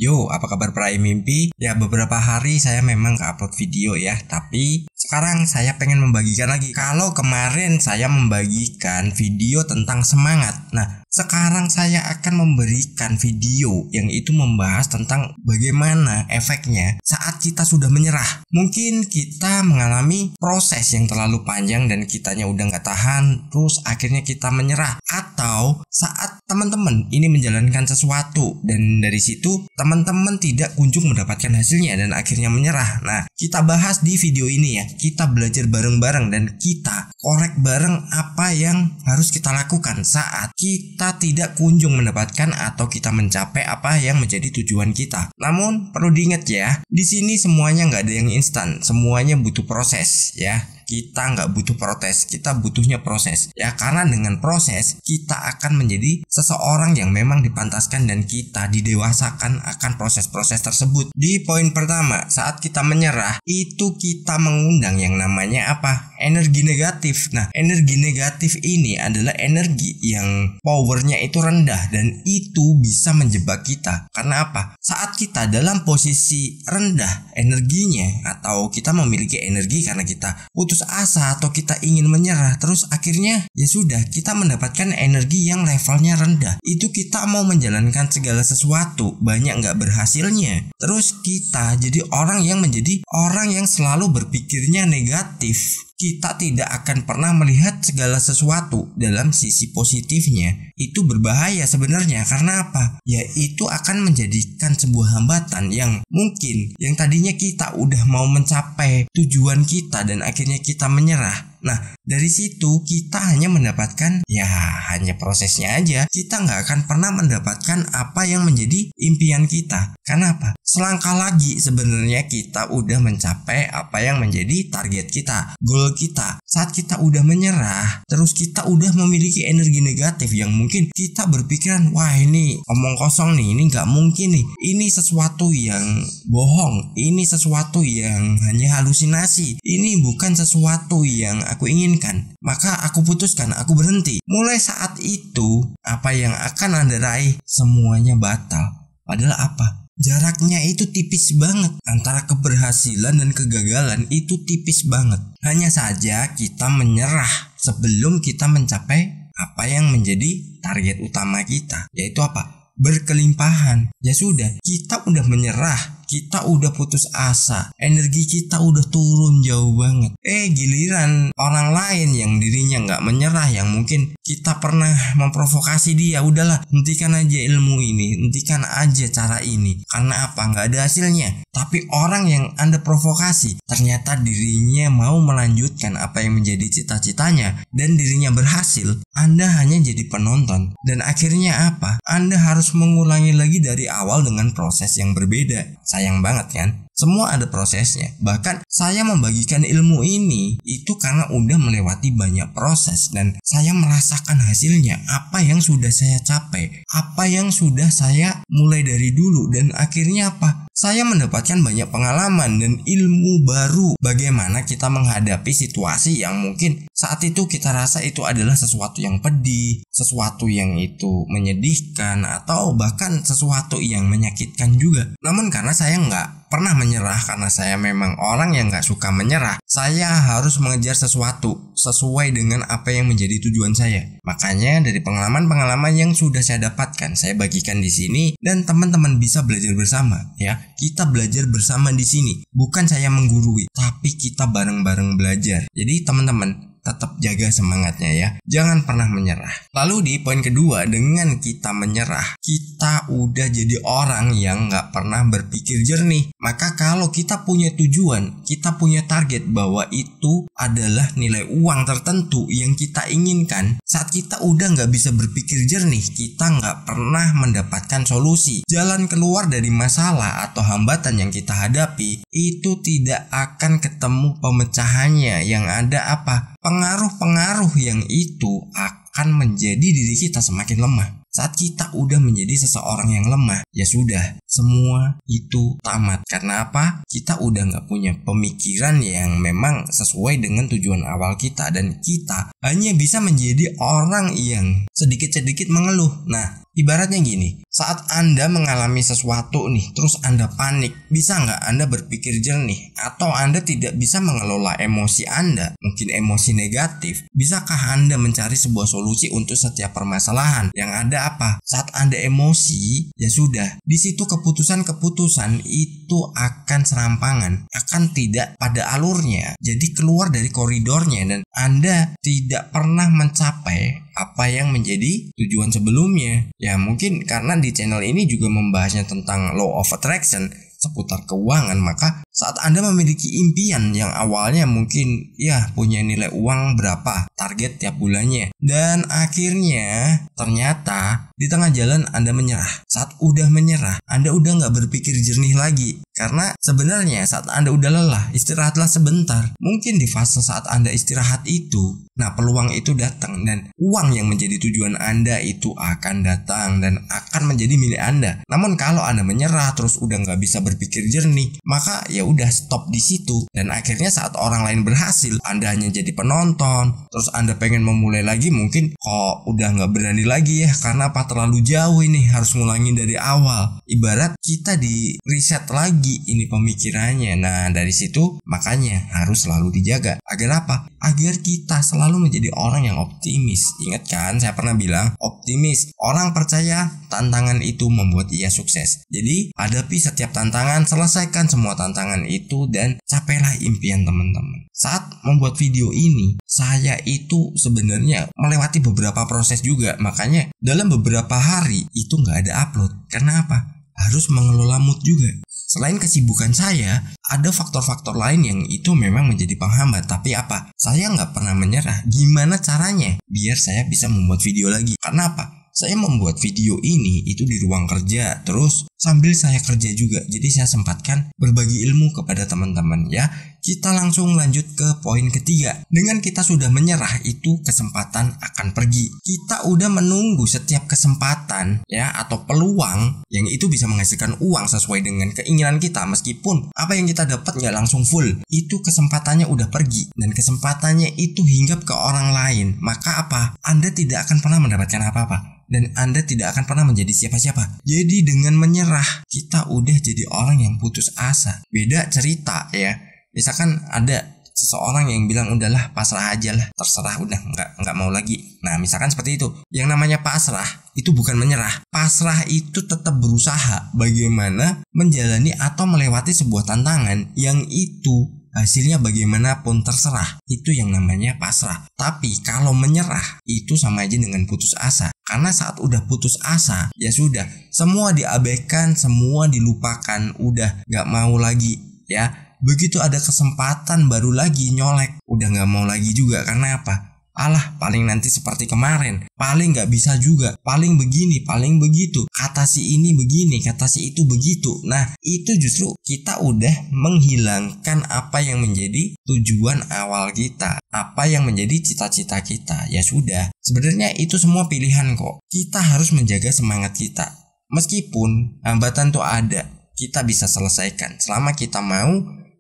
Yo, apa kabar peraih mimpi? Ya, beberapa hari saya memang gak upload video ya, tapi sekarang saya pengen membagikan lagi. Kalau kemarin saya membagikan video tentang semangat, nah sekarang saya akan memberikan video yang itu membahas tentang bagaimana efeknya saat kita sudah menyerah. Mungkin kita mengalami proses yang terlalu panjang dan kitanya udah gak tahan, terus akhirnya kita menyerah. Atau saat teman-teman ini menjalankan sesuatu dan dari situ teman-teman tidak kunjung mendapatkan hasilnya dan akhirnya menyerah. Nah, kita bahas di video ini ya. Kita belajar bareng-bareng dan kita korek bareng apa yang harus kita lakukan saat kita tidak kunjung mendapatkan atau kita mencapai apa yang menjadi tujuan kita. Namun perlu diingat ya, di sini semuanya nggak ada yang instan, semuanya butuh proses ya. Kita nggak butuh protes, kita butuhnya proses ya, karena dengan proses kita akan menjadi seseorang yang memang dipantaskan dan kita didewasakan akan proses-proses tersebut. Di poin pertama, saat kita menyerah itu kita mengundang yang namanya apa? Energi negatif. Nah, energi negatif ini adalah energi yang powernya itu rendah dan itu bisa menjebak kita. Karena apa? Saat kita dalam posisi rendah energinya atau kita memiliki energi karena kita putus asa atau kita ingin menyerah, terus akhirnya ya sudah kita mendapatkan energi yang levelnya rendah. Itu kita mau menjalankan segala sesuatu banyak nggak berhasilnya. Terus kita jadi orang yang selalu berpikirnya negatif. Kita tidak akan pernah melihat segala sesuatu dalam sisi positifnya. Itu berbahaya sebenarnya. Karena apa? Ya itu akan menjadikan sebuah hambatan yang mungkin yang tadinya kita udah mau mencapai tujuan kita dan akhirnya kita menyerah. Nah, dari situ kita hanya mendapatkan hanya prosesnya aja. Kita nggak akan pernah mendapatkan apa yang menjadi impian kita. Karena apa? Selangkah lagi sebenarnya kita udah mencapai apa yang menjadi target kita, goal kita. Saat kita udah menyerah, terus kita udah memiliki energi negatif yang mungkin kita berpikiran, wah ini omong kosong nih, ini nggak mungkin nih, ini sesuatu yang bohong, ini sesuatu yang hanya halusinasi, ini bukan sesuatu yang aku inginkan, maka aku putuskan, aku berhenti. Mulai saat itu, apa yang akan Anda raih semuanya batal. Padahal apa? Jaraknya itu tipis banget. Antara keberhasilan dan kegagalan itu tipis banget. Hanya saja kita menyerah sebelum kita mencapai apa yang menjadi target utama kita, yaitu apa? Berkelimpahan. Ya sudah, kita udah menyerah, kita udah putus asa, energi kita udah turun jauh banget. Giliran orang lain yang dirinya nggak menyerah, yang mungkin kita pernah memprovokasi dia, udahlah hentikan aja ilmu ini, hentikan aja cara ini, karena apa? Nggak ada hasilnya. Tapi orang yang Anda provokasi ternyata dirinya mau melanjutkan apa yang menjadi cita-citanya dan dirinya berhasil, Anda hanya jadi penonton dan akhirnya apa? Anda harus mengulangi lagi dari awal dengan proses yang berbeda. Sayang banget kan? Semua ada prosesnya. Bahkan saya membagikan ilmu ini itu karena udah melewati banyak proses dan saya merasakan hasilnya, apa yang sudah saya capai, apa yang sudah saya mulai dari dulu, dan akhirnya apa? Saya mendapatkan banyak pengalaman dan ilmu baru bagaimana kita menghadapi situasi yang mungkin saat itu kita rasa itu adalah sesuatu yang pedih, sesuatu yang itu menyedihkan, atau bahkan sesuatu yang menyakitkan juga. Namun karena saya nggak pernah menyerah, karena saya memang orang yang gak suka menyerah, saya harus mengejar sesuatu sesuai dengan apa yang menjadi tujuan saya. Makanya dari pengalaman-pengalaman yang sudah saya dapatkan, saya bagikan di sini dan teman-teman bisa belajar bersama ya. Kita belajar bersama di sini. Bukan saya menggurui, tapi kita bareng-bareng belajar. Jadi teman-teman tetap jaga semangatnya ya. Jangan pernah menyerah. Lalu di poin kedua, dengan kita menyerah, kita udah jadi orang yang gak pernah berpikir jernih. Maka kalau kita punya tujuan, kita punya target bahwa itu adalah nilai uang tertentu yang kita inginkan, saat kita udah gak bisa berpikir jernih, kita gak pernah mendapatkan solusi. Jalan keluar dari masalah atau hambatan yang kita hadapi itu tidak akan ketemu pemecahannya. Yang ada apa? Pengaruh-pengaruh yang itu akan menjadi diri kita semakin lemah. saat kita udah menjadi seseorang yang lemah, ya sudah, semua itu tamat. Karena apa? Kita udah nggak punya pemikiran yang memang sesuai dengan tujuan awal kita, dan kita hanya bisa menjadi orang yang sedikit-sedikit mengeluh. Nah, ibaratnya gini, saat Anda mengalami sesuatu nih, terus Anda panik, bisa nggak Anda berpikir jernih? Atau Anda tidak bisa mengelola emosi Anda, mungkin emosi negatif? Bisakah Anda mencari sebuah solusi untuk setiap permasalahan? Yang ada apa? Saat Anda emosi, ya sudah, di situ keputusan-keputusan itu akan serampangan, akan tidak pada alurnya, jadi keluar dari koridornya, dan Anda tidak pernah mencapai apa yang menjadi tujuan sebelumnya. Ya mungkin karena di channel ini juga membahasnya tentang law of attraction seputar keuangan, maka saat Anda memiliki impian yang awalnya mungkin ya punya nilai uang berapa, target tiap bulannya, dan akhirnya ternyata di tengah jalan Anda menyerah. Saat udah menyerah, Anda udah nggak berpikir jernih lagi, karena sebenarnya saat Anda udah lelah, istirahatlah sebentar. Mungkin di fase saat Anda istirahat itu, nah peluang itu datang, dan uang yang menjadi tujuan Anda itu akan datang dan akan menjadi milik Anda. Namun kalau Anda menyerah terus udah nggak bisa berpikir jernih, maka ya udah stop di situ, dan akhirnya saat orang lain berhasil, Anda hanya jadi penonton. Terus Anda pengen memulai lagi, mungkin kok udah nggak berani lagi ya, karena apa, terlalu jauh ini, harus ngulangin dari awal. Ibarat kita di reset lagi ini pemikirannya. Nah dari situ makanya harus selalu dijaga. Agar apa? Agar kita selalu menjadi orang yang optimis. Ingat kan saya pernah bilang, optimis, orang percaya tantangan itu membuat ia sukses. Jadi hadapi setiap tantangan, selesaikan semua tantangan itu, dan capailah impian teman-teman. Saat membuat video ini, saya itu sebenarnya melewati beberapa proses juga. Makanya dalam beberapa hari itu nggak ada upload. Karena apa? Harus mengelola mood juga. Selain kesibukan saya, ada faktor-faktor lain yang itu memang menjadi penghambat. Tapi apa? Saya nggak pernah menyerah. Gimana caranya biar saya bisa membuat video lagi? Karena apa? Saya membuat video ini itu di ruang kerja, terus sambil saya kerja juga. Jadi saya sempatkan berbagi ilmu kepada teman-teman ya. Kita langsung lanjut ke poin ketiga. Dengan kita sudah menyerah, itu kesempatan akan pergi. Kita udah menunggu setiap kesempatan ya, atau peluang yang itu bisa menghasilkan uang sesuai dengan keinginan kita. Meskipun apa yang kita dapat nggak langsung full, itu kesempatannya udah pergi, dan kesempatannya itu hinggap ke orang lain. Maka apa? Anda tidak akan pernah mendapatkan apa-apa, dan Anda tidak akan pernah menjadi siapa-siapa. Jadi dengan menyerah, kita udah jadi orang yang putus asa. Beda cerita ya. Misalkan ada seseorang yang bilang udahlah pasrah aja lah, terserah, udah nggak mau lagi. Nah misalkan seperti itu. Yang namanya pasrah itu bukan menyerah. Pasrah itu tetap berusaha bagaimana menjalani atau melewati sebuah tantangan yang itu hasilnya bagaimanapun terserah. Itu yang namanya pasrah. Tapi kalau menyerah itu sama aja dengan putus asa. Karena saat udah putus asa, ya sudah, semua diabaikan, semua dilupakan, udah gak mau lagi ya. Begitu ada kesempatan baru lagi nyolek, udah gak mau lagi juga. Karena apa? Alah, paling nanti seperti kemarin, paling gak bisa juga, paling begini, paling begitu, kata si ini begini, kata si itu begitu. Nah itu justru kita udah menghilangkan apa yang menjadi tujuan awal kita, apa yang menjadi cita-cita kita. Ya sudah, sebenarnya itu semua pilihan kok. Kita harus menjaga semangat kita. Meskipun hambatan tuh ada, kita bisa selesaikan selama kita mau,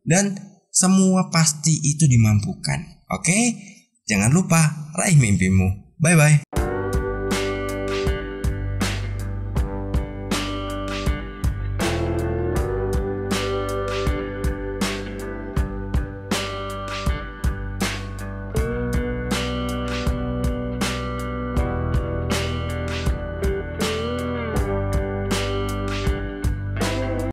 dan semua pasti itu dimampukan. Oke? Jangan lupa raih mimpimu. Bye-bye.